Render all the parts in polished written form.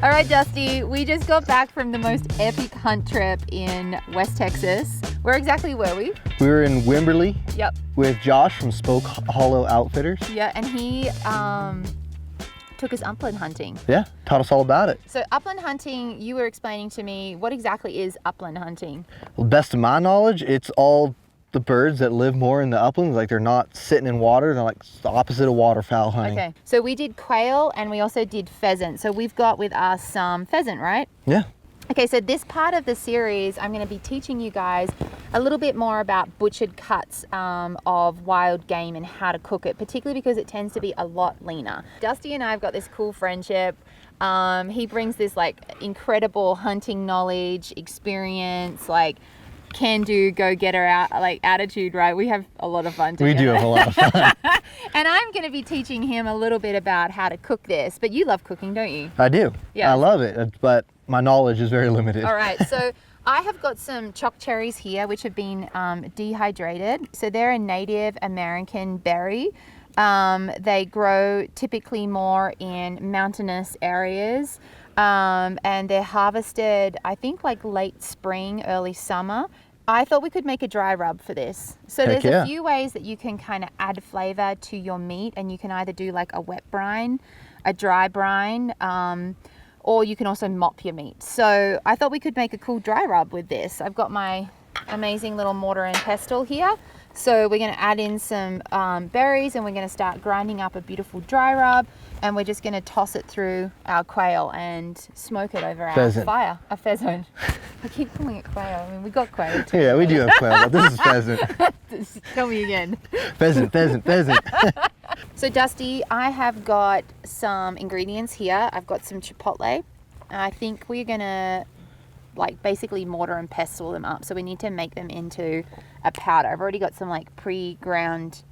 All right, Dusty, we just got back from the most epic hunt trip in West Texas. Where exactly were we? We were in Wimberley. Yep. With Josh from Spoke Hollow Outfitters. Yeah, and he took us upland hunting. Yeah, taught us all about it. So upland hunting, you were explaining to me, what exactly is upland hunting? Well, best of my knowledge, it's all the birds that live more in the uplands. Like, they're not sitting in water. They're like the opposite of waterfowl hunting. Okay, so we did quail and we also did pheasant. So we've got with us some pheasant, right? Yeah. Okay, so this part of the series, I'm going to be teaching you guys a little bit more about butchered cuts of wild game and how to cook it, particularly because it tends to be a lot leaner. Dusty and I have got this cool friendship. He brings this like incredible hunting knowledge, experience, like can-do, go-getter out, like attitude, right? We have a lot of fun together. We do have a lot of fun. And I'm going to be teaching him a little bit about how to cook this. But you love cooking, don't you? I do. Yeah. I love it, but my knowledge is very limited. All right, so I have got some choc cherries here, which have been dehydrated. So they're a Native American berry. They grow typically more in mountainous areas. And they're harvested, I think, like late spring, early summer. I thought we could make a dry rub for this. So Heck there's yeah. a few ways that you can kind of add flavor to your meat, and you can either do like a wet brine, a dry brine, or you can also mop your meat. So I thought we could make a cool dry rub with this. I've got my amazing little mortar and pestle here. So we're going to add in some berries, and we're going to start grinding up a beautiful dry rub, and we're just going to toss it through our quail and smoke it over our fire. A pheasant. I keep calling it quail. I mean, we got quail too. Yeah, we do have quail, but this is pheasant. Tell me again. Pheasant, pheasant, pheasant. So Dusty, I have got some ingredients here. I've got some chipotle. I think we're going to like basically mortar and pestle them up. So we need to make them into a powder. I've already got some like pre-ground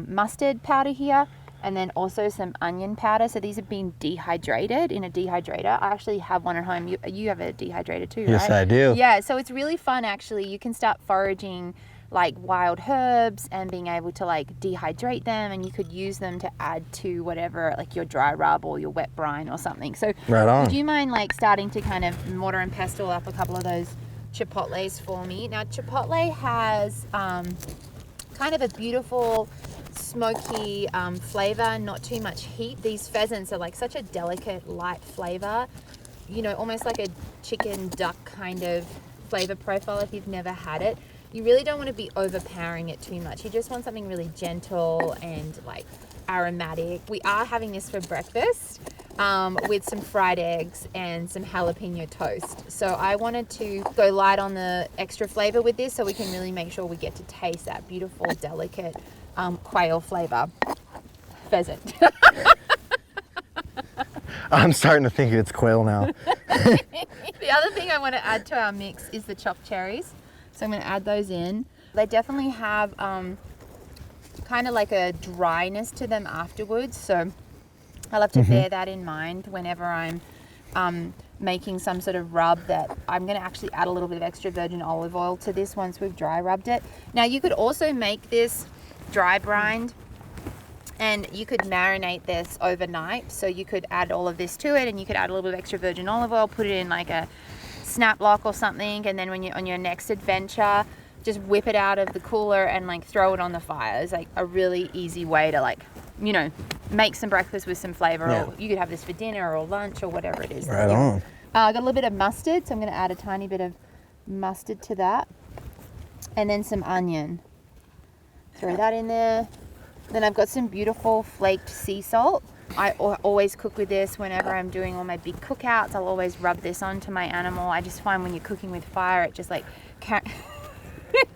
mustard powder here, and then also some onion powder. So these have been dehydrated in a dehydrator. I actually have one at home. You have a dehydrator too, right? Yes, I do. Yeah, so it's really fun actually. You can start foraging like wild herbs and being able to like dehydrate them, and you could use them to add to whatever, like your dry rub or your wet brine or something. So right on. would you mind like starting to kind of mortar and pestle up a couple of those chipotles for me? Now chipotle has kind of a beautiful smoky flavor, not too much heat. These pheasants are like such a delicate light flavor, you know, almost like a chicken duck kind of flavor profile if you've never had it. You really don't want to be overpowering it too much. You just want something really gentle and like aromatic. We are having this for breakfast with some fried eggs and some jalapeno toast. So I wanted to go light on the extra flavor with this so we can really make sure we get to taste that beautiful, delicate quail flavor. Pheasant. I'm starting to think it's quail now. The other thing I want to add to our mix is the chopped cherries. So I'm going to add those in. They definitely have kind of like a dryness to them afterwards. So I'll have to bear that in mind whenever I'm making some sort of rub, that I'm going to actually add a little bit of extra virgin olive oil to this once we've dry rubbed it. Now you could also make this dry brined, and you could marinate this overnight. So you could add all of this to it, and you could add a little bit of extra virgin olive oil, put it in like a snap lock or something, and then when you're on your next adventure, just whip it out of the cooler and like throw it on the fire. It's like a really easy way to like, you know, make some breakfast with some flavor. Yeah. Or you could have this for dinner or lunch or whatever it is. Right on. I got a little bit of mustard, so I'm going to add a tiny bit of mustard to that, and then some onion. Throw that in there. Then I've got some beautiful flaked sea salt. I always cook with this whenever I'm doing all my big cookouts. I'll always rub this onto my animal. I just find when you're cooking with fire, it just like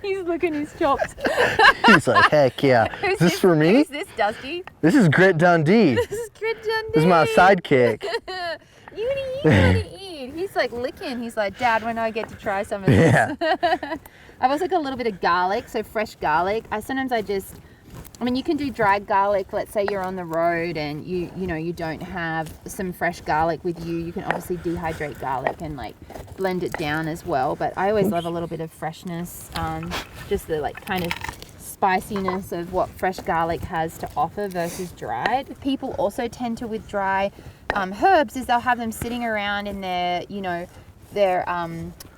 he's looking his chops. He's like, heck yeah. Is this for me? Who's this, Dusty? This is Grit Dundee. This is Grit Dundee. This is my sidekick. You want to eat. He's like licking. He's like, Dad, when do I get to try some of this? Yeah. I've also got a little bit of garlic, so fresh garlic. I mean, you can do dried garlic. Let's say you're on the road and you know you don't have some fresh garlic with you. You can obviously dehydrate garlic and like blend it down as well. But I always love a little bit of freshness, just the like kind of spiciness of what fresh garlic has to offer versus dried. People also tend to, with dry herbs, is they'll have them sitting around in their, you know, their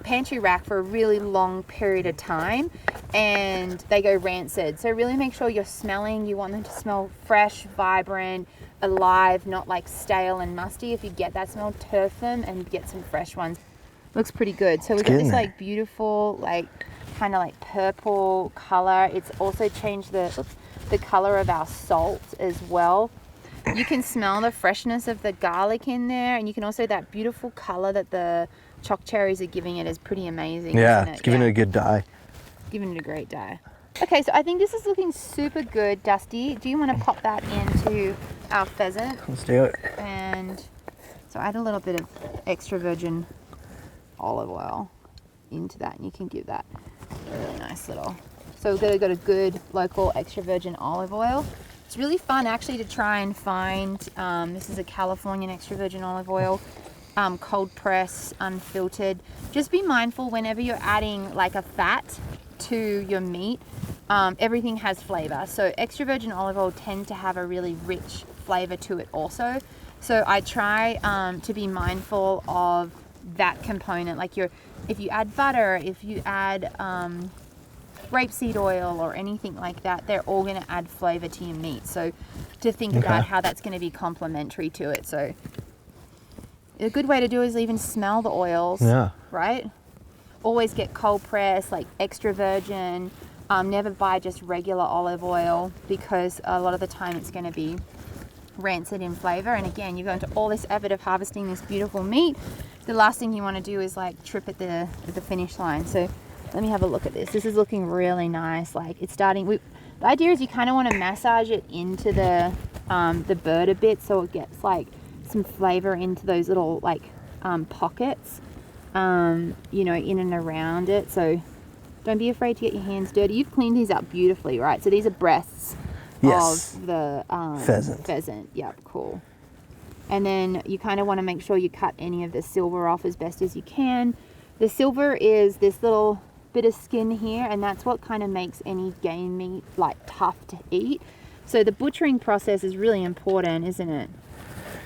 pantry rack for a really long period of time, and they go rancid. So really make sure you're smelling. You want them to smell fresh, vibrant, alive, not like stale and musty. If you get that smell, turf them and get some fresh ones. Looks pretty good. So we've got this like beautiful, like kind of like purple color. It's also changed the color of our salt as well. You can smell the freshness of the garlic in there, and you can also, that beautiful color that the choc cherries are giving it is pretty amazing. Yeah, isn't it? it's giving it a good dye. Giving it a great dye. Okay, so I think this is looking super good, Dusty. Do you want to pop that into our pheasant? Let's do it. And so add a little bit of extra virgin olive oil into that, and you can give that a really nice little. So we've got a good local extra virgin olive oil. It's really fun actually to try and find, this is a Californian extra virgin olive oil, cold press, unfiltered. Just be mindful whenever you're adding like a fat to your meat, everything has flavor. So extra virgin olive oil tends to have a really rich flavor to it also. So I try to be mindful of that component. Like if you add butter, if you add rapeseed oil or anything like that, they're all going to add flavor to your meat. So to think about how that's going to be complementary to it. So a good way to do is even smell the oils, right? Always get cold press, like extra virgin. Never buy just regular olive oil, because a lot of the time it's going to be rancid in flavor. And again, you go into all this effort of harvesting this beautiful meat. The last thing you want to do is like trip at the finish line. So let me have a look at this. This is looking really nice. Like it's starting. The idea is you kind of want to massage it into the bird a bit, so it gets like some flavor into those little like pockets, you know, in and around it. So don't be afraid to get your hands dirty. You've cleaned these up beautifully, right? So these are breasts of the pheasant. Yep, cool. And then you kind of want to make sure you cut any of the silver off as best as you can. The silver is this little bit of skin here, and that's what kind of makes any game meat like tough to eat. So the butchering process is really important, isn't it?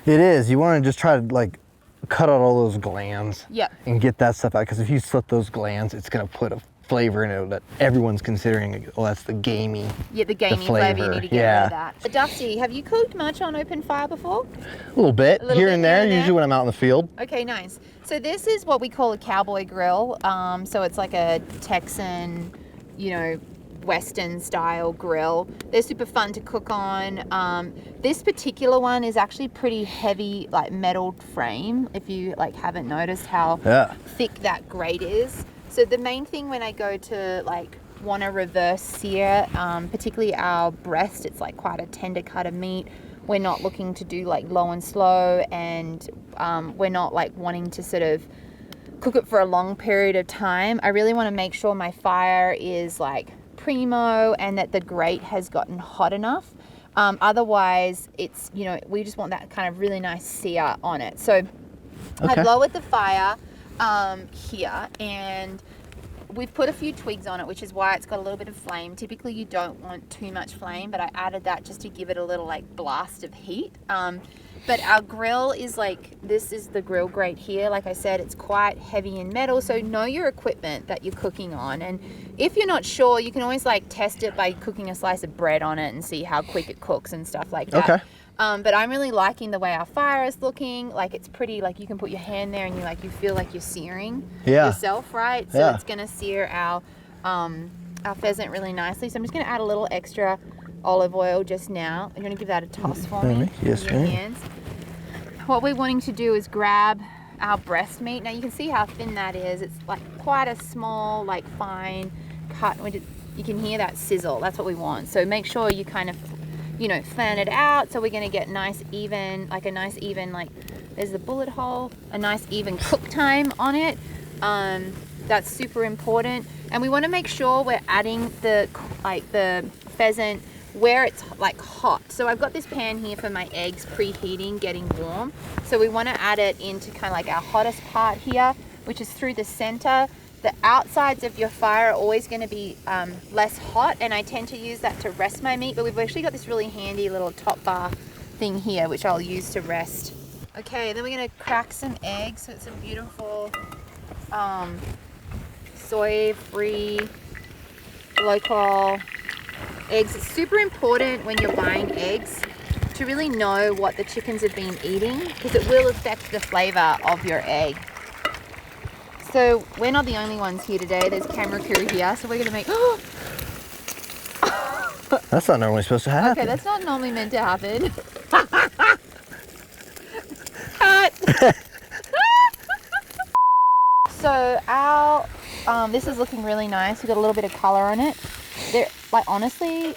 It is. You want to just try to like cut out all those glands and get that stuff out, because if you slip those glands, it's going to put a flavor in it that everyone's considering, well, that's the gamey. Yeah, the gamey flavor. You need to get rid of that. But Dusty, have you cooked much on open fire before? A little bit, here and there, usually when I'm out in the field. Okay, nice. So this is what we call a cowboy grill. So it's like a Texan, you know, Western style grill. They're super fun to cook on. This particular one is actually pretty heavy, like metal frame, if you like haven't noticed how thick that grate is. So the main thing when I go to like want to reverse sear, particularly our breast, it's like quite a tender cut of meat. We're not looking to do like low and slow, and we're not like wanting to sort of cook it for a long period of time. I really want to make sure my fire is like primo and that the grate has gotten hot enough. Otherwise it's, you know, we just want that kind of really nice sear on it. So I've lowered the fire here, and we've put a few twigs on it, which is why it's got a little bit of flame. Typically you don't want too much flame, but I added that just to give it a little like blast of heat. But our grill is like, this is the grill grate here. Like I said, it's quite heavy in metal, so know your equipment that you're cooking on. And if you're not sure, you can always like test it by cooking a slice of bread on it and see how quick it cooks and stuff like that. But I'm really liking the way our fire is looking. Like it's pretty, like you can put your hand there and you feel like you're searing yourself, right? So it's gonna sear our pheasant really nicely. So I'm just gonna add a little extra olive oil just now. I'm gonna give that a toss for me. Yes, with your hands. What we're wanting to do is grab our breast meat. Now you can see how thin that is. It's like quite a small, like fine cut. You can hear that sizzle. That's what we want. So make sure you kind of, you know, fan it out. So we're going to get nice even, like there's the bullet hole, a nice even cook time on it. That's super important. And we want to make sure we're adding the pheasant where it's like hot. So I've got this pan here for my eggs preheating, getting warm. So we want to add it into kind of like our hottest part here, which is through the center. The outsides of your fire are always going to be less hot, and I tend to use that to rest my meat, but we've actually got this really handy little top bar thing here which I'll use to rest. Okay, then we're going to crack some eggs. So it's some beautiful soy-free local eggs. It's super important when you're buying eggs to really know what the chickens have been eating, because it will affect the flavor of your egg. So we're not the only ones here today. There's camera crew here, so we're gonna make. That's not normally supposed to happen. Okay, that's not normally meant to happen. Cut. So our this is looking really nice. We've got a little bit of color on it. There, like honestly,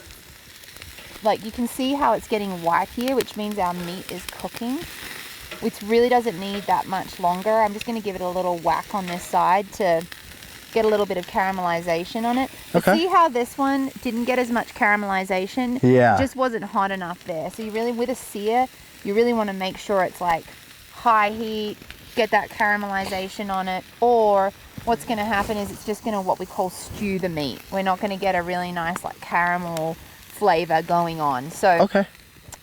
like you can see how it's getting white here, which means our meat is cooking, which really doesn't need that much longer. I'm just going to give it a little whack on this side to get a little bit of caramelization on it. Okay. See how this one didn't get as much caramelization? Yeah. It just wasn't hot enough there. So you really, with a sear, you really want to make sure it's like high heat, get that caramelization on it, or what's going to happen is it's just going to what we call stew the meat. We're not going to get a really nice like caramel flavor going on. So okay.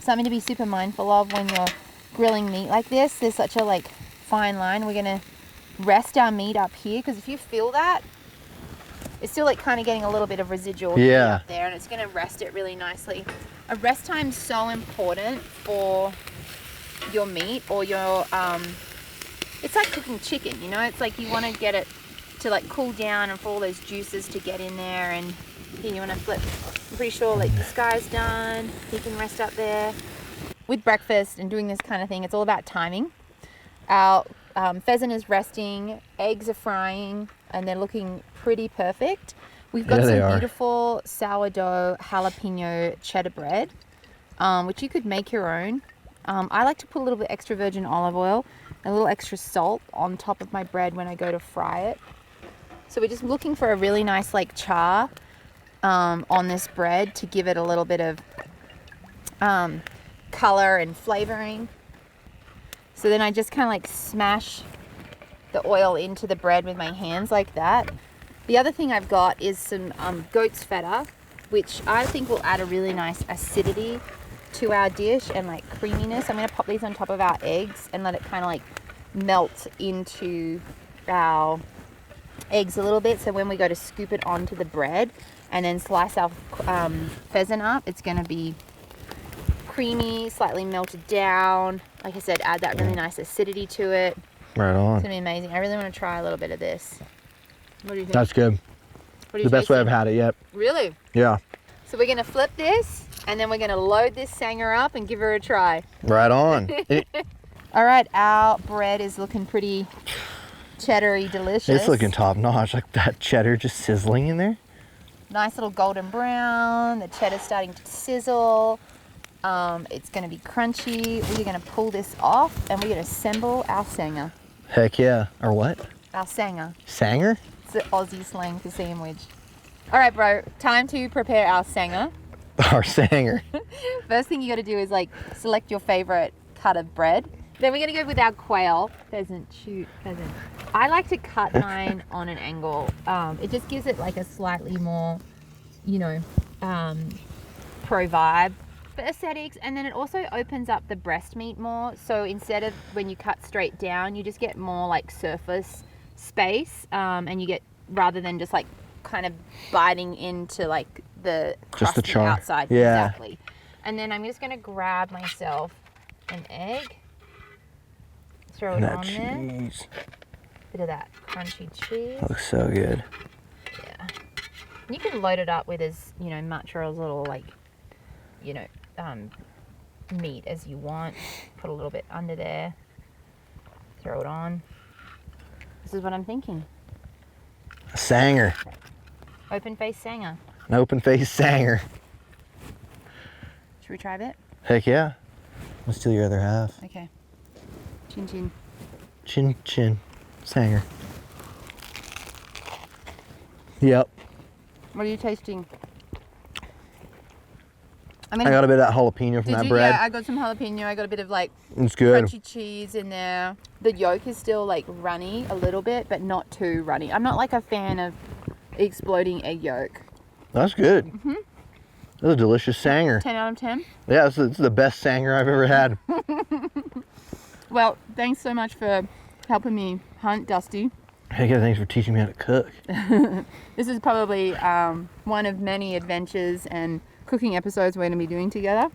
Something to be super mindful of when you're grilling meat like this. There's such a like fine line. We're going to rest our meat up here, because if you feel that, it's still like kind of getting a little bit of residual heat up there, and it's going to rest it really nicely. A rest time is so important for your meat or your it's like cooking chicken, you know. It's like you want to get it to like cool down and for all those juices to get in there. And here you want to flip. I'm pretty sure like this guy's done. He can rest up there. With breakfast and doing this kind of thing, it's all about timing. Our pheasant is resting, eggs are frying, and they're looking pretty perfect. We've got some beautiful sourdough jalapeno cheddar bread, which you could make your own. I like to put a little bit extra virgin olive oil, a little extra salt on top of my bread when I go to fry it. So we're just looking for a really nice like char on this bread to give it a little bit of color and flavoring. So then I just kind of like smash the oil into the bread with my hands like that. The other thing I've got is some goat's feta, which I think will add a really nice acidity to our dish and like creaminess. I'm going to pop these on top of our eggs and let it kind of like melt into our eggs a little bit, so when we go to scoop it onto the bread and then slice our pheasant up, it's going to be creamy, slightly melted down. Like I said, add that really nice acidity to it. Right on. It's going to be amazing. I really want to try a little bit of this. What do you think? That's good. What are you the best way I've had it yet. Really? Yeah. So we're going to flip this, and then we're going to load this sanger up and give her a try. Right on. All right, our bread is looking pretty cheddary delicious. It's looking top notch, like that cheddar just sizzling in there. Nice little golden brown. The cheddar's starting to sizzle. It's going to be crunchy. We're going to pull this off and we're going to assemble our sanger. Heck yeah. Or what? Our sanger. Sanger? It's the Aussie slang for sandwich. All right, bro. Time to prepare our sanger. Our sanger. First thing you got to do is like select your favorite cut of bread. Then we're going to go with our quail. Pheasant. I like to cut mine on an angle. It just gives it like a slightly more, you know, pro vibe for aesthetics. And then it also opens up the breast meat more. So instead of when you cut straight down, you just get more like surface space. And you get, rather than just like kind of biting into like the crust just the char. Outside. Yeah. Exactly. And then I'm just going to grab myself an egg. Throw it on there. Bit of that crunchy cheese. Looks so good. Yeah. You can load it up with as, you know, much or as little like, you know, meat as you want. Put a little bit under there. Throw it on. This is what I'm thinking. A sanger. Open face sanger. An open face sanger. Should we try a bit? Heck yeah. Let's steal your other half. Okay. Chin chin. Chin chin. Sanger. Yep. What are you tasting? I got a bit of that jalapeno from that bread. Yeah, I got some jalapeno. I got a bit of like it's good. Crunchy cheese in there. The yolk is still like runny a little bit, but not too runny. I'm not like a fan of exploding egg yolk. That's good. That's a delicious sanger. 10 out of 10? Yeah, it's the best sanger I've ever had. Well, thanks so much for helping me hunt, Dusty. Hey, yeah, thanks for teaching me how to cook. This is probably one of many adventures and cooking episodes we're going to be doing together.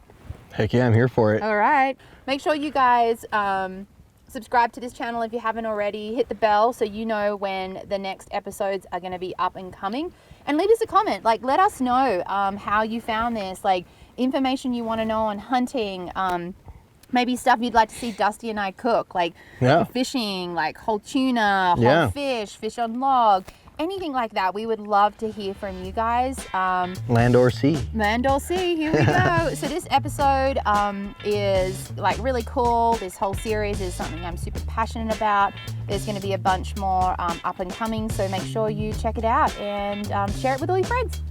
Heck yeah, I'm here for it. All right. Make sure you guys subscribe to this channel if you haven't already. Hit the bell so you know when the next episodes are going to be up and coming. And leave us a comment. Like, let us know how you found this. Like, information you want to know on hunting. Maybe stuff you'd like to see Dusty and I cook. Like fishing, like whole tuna, whole fish on log. Anything like that, we would love to hear from you guys. Land or sea. Land or sea, here we go. So this episode is like really cool. This whole series is something I'm super passionate about. There's going to be a bunch more up and coming, so make sure you check it out and share it with all your friends.